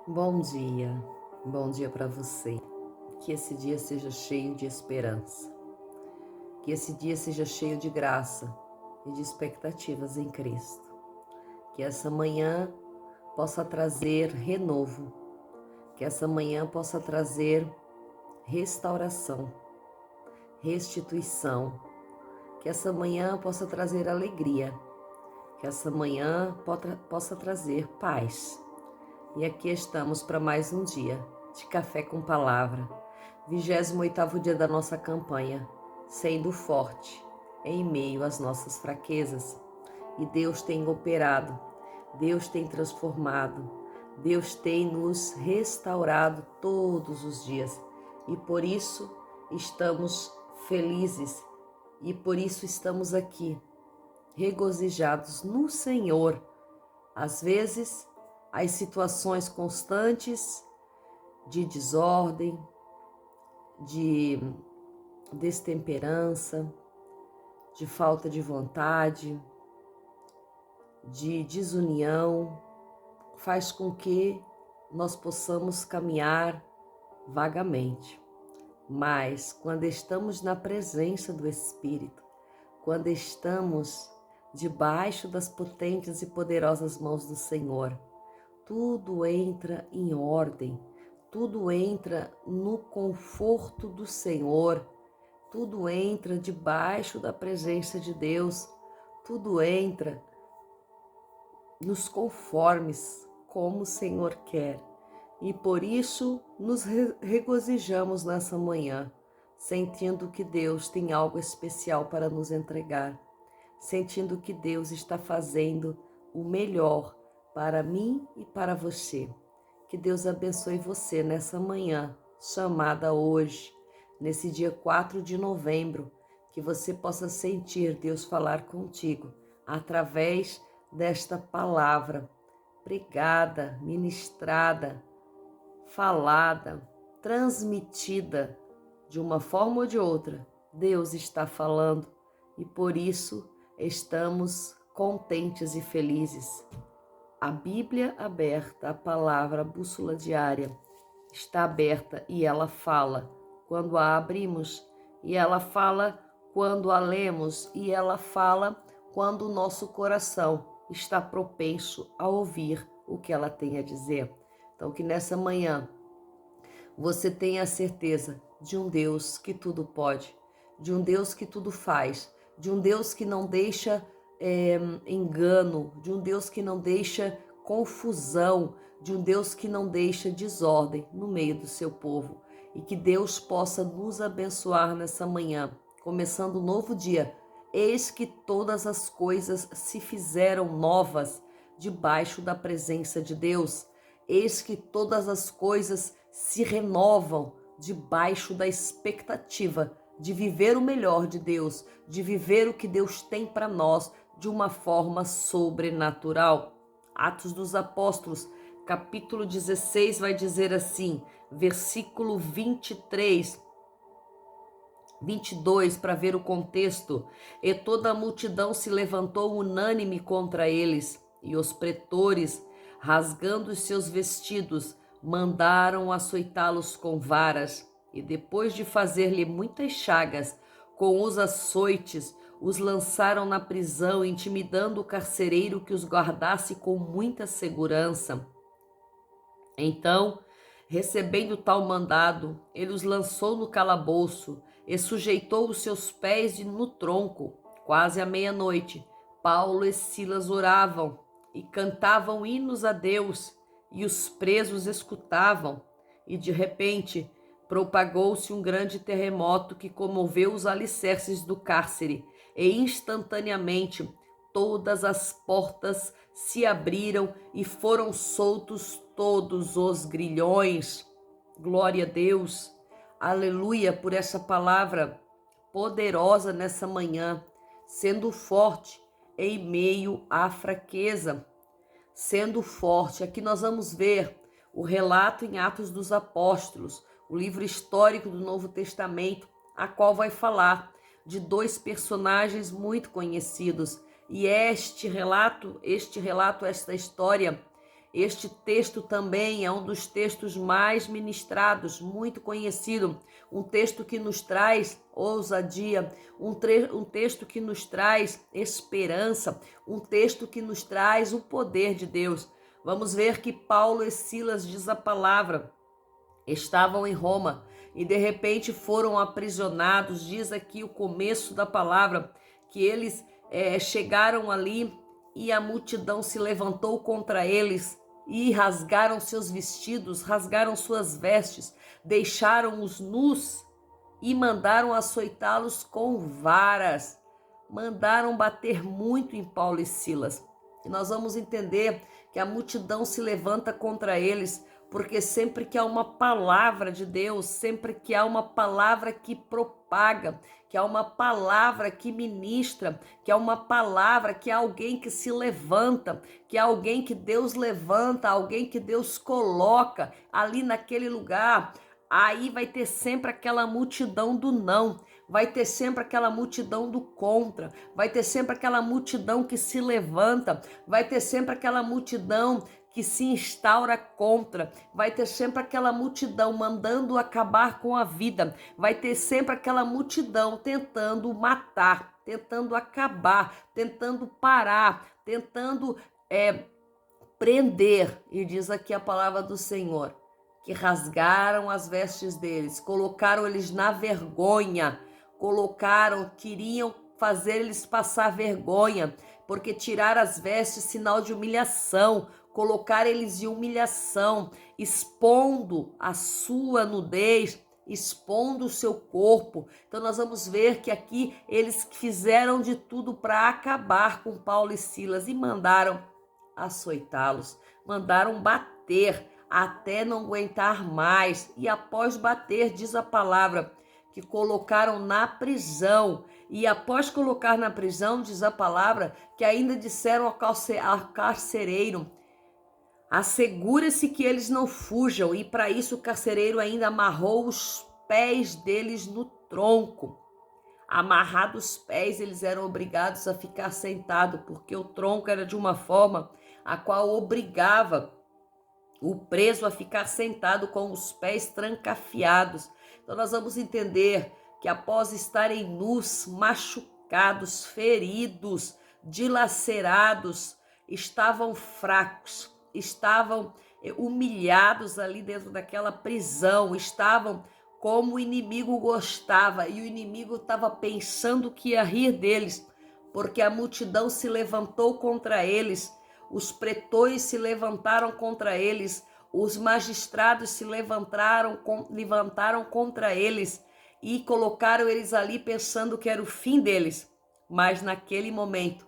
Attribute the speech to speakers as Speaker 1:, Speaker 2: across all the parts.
Speaker 1: Bom dia para você. Que esse dia seja cheio de esperança, que esse dia seja cheio de graça e de expectativas em Cristo. Que essa manhã possa trazer renovo, que essa manhã possa trazer restauração, restituição, que essa manhã possa trazer alegria, que essa manhã possa trazer paz. E aqui estamos para mais um dia de Café com Palavra, 28º dia da nossa campanha, sendo forte em meio às nossas fraquezas. E Deus tem operado, Deus tem transformado, Deus tem nos restaurado todos os dias. E por isso estamos felizes e por isso estamos aqui, regozijados no Senhor. Às vezes, as situações constantes de desordem, de destemperança, de falta de vontade, de desunião, faz com que nós possamos caminhar vagamente. Mas quando estamos na presença do Espírito, quando estamos debaixo das potentes e poderosas mãos do Senhor, tudo entra em ordem, tudo entra no conforto do Senhor, tudo entra debaixo da presença de Deus, tudo entra nos conformes como o Senhor quer. E por isso nos regozijamos nessa manhã, sentindo que Deus tem algo especial para nos entregar, sentindo que Deus está fazendo o melhor para mim e para você. Que Deus abençoe você nessa manhã, chamada hoje, nesse dia 4 de novembro, que você possa sentir Deus falar contigo através desta palavra pregada, ministrada, falada, transmitida de uma forma ou de outra. Deus está falando e por isso estamos contentes e felizes. A Bíblia aberta, a palavra, a bússola diária, está aberta e ela fala quando a abrimos, e ela fala quando a lemos, e ela fala quando o nosso coração está propenso a ouvir o que ela tem a dizer. Então, que nessa manhã você tenha a certeza de um Deus que tudo pode, de um Deus que tudo faz, de um Deus que não deixa engano, de um Deus que não deixa confusão, de um Deus que não deixa desordem no meio do seu povo. E que Deus possa nos abençoar nessa manhã, começando um novo dia. Eis que todas as coisas se fizeram novas debaixo da presença de Deus. Eis que todas as coisas se renovam debaixo da expectativa de viver o melhor de Deus, de viver o que Deus tem para nós de uma forma sobrenatural. Atos dos Apóstolos, capítulo 16, vai dizer assim, versículo 22, para ver o contexto. E toda a multidão se levantou unânime contra eles, e os pretores, rasgando os seus vestidos, mandaram açoitá-los com varas, e depois de fazer-lhe muitas chagas com os açoites, os lançaram na prisão, intimidando o carcereiro que os guardasse com muita segurança. Então, recebendo tal mandado, ele os lançou no calabouço e sujeitou os seus pés no tronco. Quase à meia-noite, Paulo e Silas oravam e cantavam hinos a Deus, e os presos escutavam. E de repente, propagou-se um grande terremoto que comoveu os alicerces do cárcere, e instantaneamente todas as portas se abriram e foram soltos todos os grilhões. Glória a Deus, aleluia, por essa palavra poderosa nessa manhã, sendo forte em meio à fraqueza, sendo forte. Aqui nós vamos ver o relato em Atos dos Apóstolos, o livro histórico do Novo Testamento, a qual vai falar de dois personagens muito conhecidos. E esta história, Este texto também é um dos textos mais ministrados, muito conhecido, um texto que nos traz ousadia, um texto que nos traz esperança, um texto que nos traz o poder de Deus. Vamos ver que Paulo e Silas, diz a palavra, estavam em Roma e de repente foram aprisionados. Diz aqui o começo da palavra que eles chegaram ali e a multidão se levantou contra eles e rasgaram seus vestidos, rasgaram suas vestes, deixaram-os nus e mandaram açoitá-los com varas. Mandaram bater muito em Paulo e Silas. E nós vamos entender que a multidão se levanta contra eles, porque sempre que há uma palavra de Deus, sempre que há uma palavra que propaga, que há uma palavra que ministra, que há uma palavra, que há alguém que se levanta, que há alguém que Deus levanta, alguém que Deus coloca ali naquele lugar, aí vai ter sempre aquela multidão do não, vai ter sempre aquela multidão do contra, vai ter sempre aquela multidão que se levanta, vai ter sempre aquela multidão que se instaura contra, vai ter sempre aquela multidão mandando acabar com a vida, vai ter sempre aquela multidão tentando matar, tentando acabar, tentando parar, tentando prender. E diz aqui a palavra do Senhor, que rasgaram as vestes deles, colocaram eles na vergonha, queriam fazer eles passar vergonha, porque tirar as vestes, sinal de humilhação, colocar eles em humilhação, expondo a sua nudez, expondo o seu corpo. Então nós vamos ver que aqui eles fizeram de tudo para acabar com Paulo e Silas e mandaram açoitá-los, mandaram bater até não aguentar mais. E após bater, diz a palavra, que colocaram na prisão. E após colocar na prisão, diz a palavra, que ainda disseram ao carcereiro, assegure-se que eles não fujam. E para isso o carcereiro ainda amarrou os pés deles no tronco. Amarrados os pés, eles eram obrigados a ficar sentados, porque o tronco era de uma forma a qual obrigava o preso a ficar sentado com os pés trancafiados. Então nós vamos entender que após estarem nus, machucados, feridos, dilacerados, estavam fracos, estavam humilhados ali dentro daquela prisão, estavam como o inimigo gostava, e o inimigo estava pensando que ia rir deles, porque a multidão se levantou contra eles, os pretores se levantaram contra eles, os magistrados se levantaram contra eles e colocaram eles ali pensando que era o fim deles. Mas naquele momento,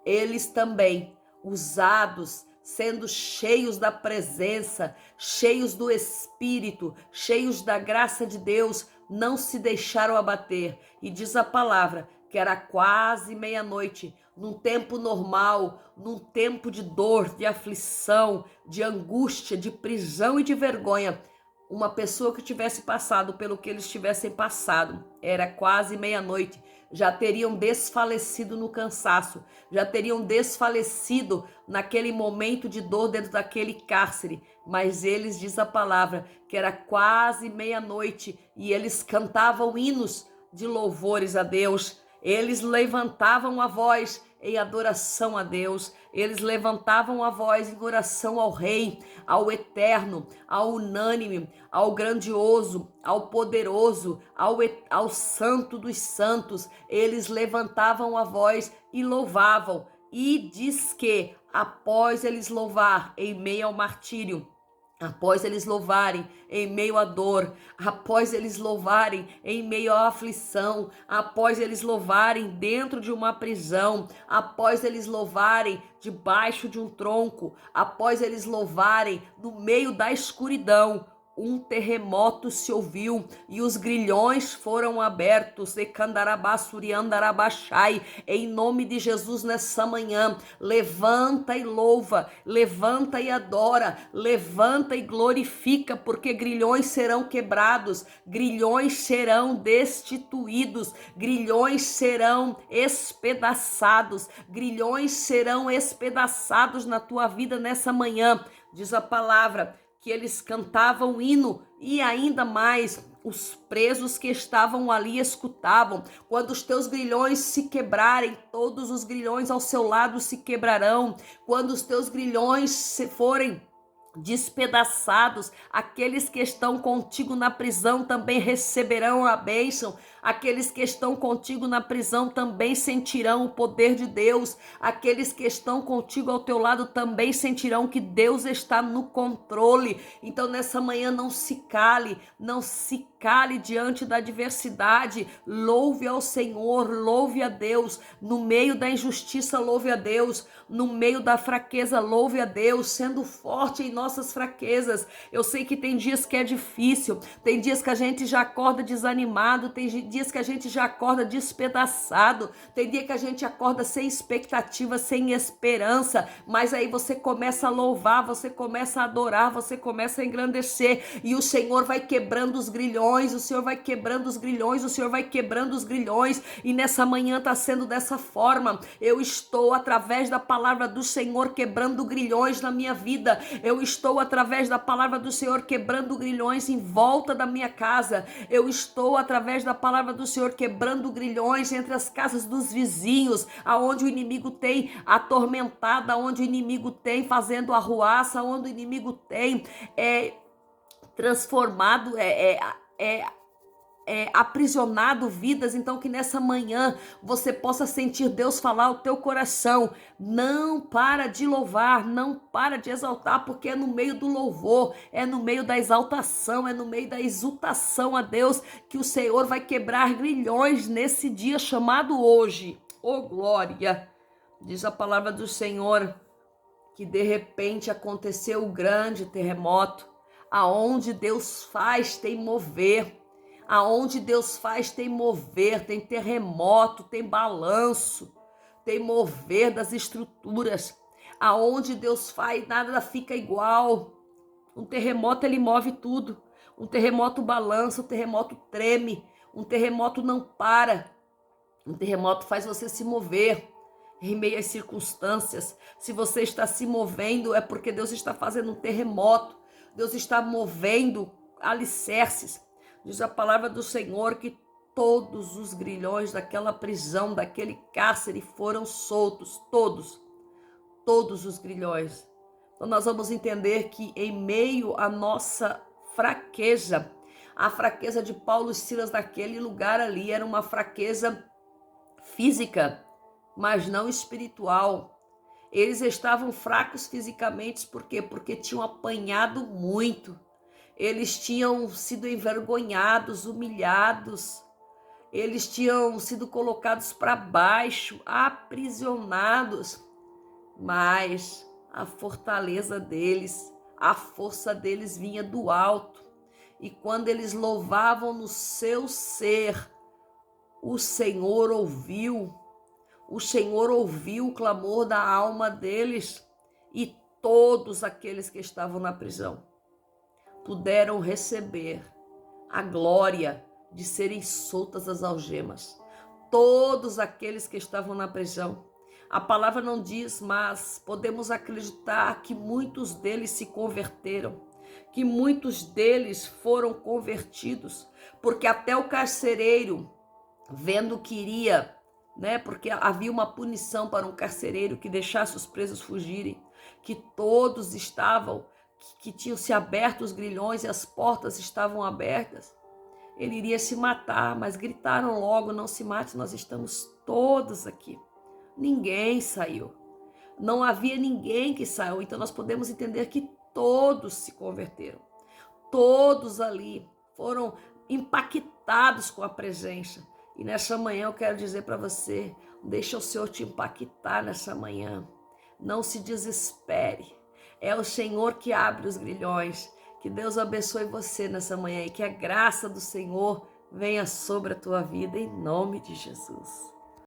Speaker 1: eles também, usados, sendo cheios da presença, cheios do Espírito, cheios da graça de Deus, não se deixaram abater. E diz a palavra que era quase meia-noite, num tempo normal, num tempo de dor, de aflição, de angústia, de prisão e de vergonha. Uma pessoa que tivesse passado pelo que eles tivessem passado, era quase meia-noite, já teriam desfalecido no cansaço, já teriam desfalecido naquele momento de dor dentro daquele cárcere. Mas eles, diz a palavra, que era quase meia-noite e eles cantavam hinos de louvores a Deus. Eles levantavam a voz em adoração a Deus, eles levantavam a voz em oração ao Rei, ao Eterno, ao Unânime, ao Grandioso, ao Poderoso, ao Santo dos Santos. Eles levantavam a voz e louvavam. E diz que após eles louvar em meio ao martírio, após eles louvarem em meio à dor, após eles louvarem em meio à aflição, após eles louvarem dentro de uma prisão, após eles louvarem debaixo de um tronco, após eles louvarem no meio da escuridão, um terremoto se ouviu e os grilhões foram abertos. Em nome de Jesus, nessa manhã, levanta e louva, levanta e adora, levanta e glorifica, porque grilhões serão quebrados, grilhões serão destituídos, grilhões serão espedaçados, grilhões serão espedaçados na tua vida nessa manhã. Diz a palavra que eles cantavam hino e ainda mais os presos que estavam ali escutavam. Quando os teus grilhões se quebrarem, todos os grilhões ao seu lado se quebrarão. Quando os teus grilhões se forem despedaçados, aqueles que estão contigo na prisão também receberão a bênção. Aqueles que estão contigo na prisão também sentirão o poder de Deus. Aqueles que estão contigo ao teu lado também sentirão que Deus está no controle. Então nessa manhã não se cale, não se cale diante da adversidade. Louve ao Senhor, louve a Deus. No meio da injustiça, louve a Deus. No meio da fraqueza, louve a Deus, sendo forte em nossas fraquezas. Eu sei que tem dias que é difícil, tem dias que a gente já acorda desanimado, tem dias que a gente já acorda despedaçado, tem dia que a gente acorda sem expectativa, sem esperança, mas aí você começa a louvar, você começa a adorar, você começa a engrandecer e o Senhor vai quebrando os grilhões, o Senhor vai quebrando os grilhões, o Senhor vai quebrando os grilhões e nessa manhã está sendo dessa forma. Eu estou através da palavra do Senhor quebrando grilhões na minha vida. Eu estou através da palavra do Senhor quebrando grilhões em volta da minha casa. Eu estou através da palavra do Senhor quebrando grilhões entre as casas dos vizinhos, aonde o inimigo tem atormentado, aonde o inimigo tem fazendo arruaça, aonde o inimigo tem transformado, aprisionado vidas. Então que nessa manhã você possa sentir Deus falar ao teu coração. Não para de louvar, não para de exaltar, porque é no meio do louvor, é no meio da exaltação, é no meio da exultação a Deus que o Senhor vai quebrar grilhões nesse dia chamado hoje. Oh glória! Diz a palavra do Senhor que de repente aconteceu o grande terremoto, aonde Deus faz tem mover. Aonde Deus faz tem mover, tem terremoto, tem balanço, tem mover das estruturas. Aonde Deus faz nada fica igual. Um terremoto ele move tudo. Um terremoto balança, um terremoto treme, um terremoto não para. Um terremoto faz você se mover em meio às circunstâncias. Se você está se movendo é porque Deus está fazendo um terremoto. Deus está movendo alicerces. Diz a palavra do Senhor que todos os grilhões daquela prisão, daquele cárcere foram soltos, todos os grilhões. Então nós vamos entender que em meio à nossa fraqueza, a fraqueza de Paulo e Silas naquele lugar ali era uma fraqueza física, mas não espiritual. Eles estavam fracos fisicamente, por quê? Porque tinham apanhado muito. Eles tinham sido envergonhados, humilhados. Eles tinham sido colocados para baixo, aprisionados. Mas a fortaleza deles, a força deles vinha do alto. E quando eles louvavam no seu ser, o Senhor ouviu. O Senhor ouviu o clamor da alma deles. E todos aqueles que estavam na prisão puderam receber a glória de serem soltas as algemas. Todos aqueles que estavam na prisão. A palavra não diz, mas podemos acreditar que muitos deles se converteram, que muitos deles foram convertidos, porque até o carcereiro, vendo que iria, porque havia uma punição para um carcereiro que deixasse os presos fugirem, que todos estavam, que tinham se aberto os grilhões e as portas estavam abertas, ele iria se matar, mas gritaram logo, não se mate, nós estamos todos aqui. Ninguém saiu, não havia ninguém que saiu, então nós podemos entender que todos se converteram, todos ali foram impactados com a presença. E nessa manhã eu quero dizer para você, deixa o Senhor te impactar nessa manhã, não se desespere. É o Senhor que abre os grilhões. Que Deus abençoe você nessa manhã e que a graça do Senhor venha sobre a tua vida, em nome de Jesus.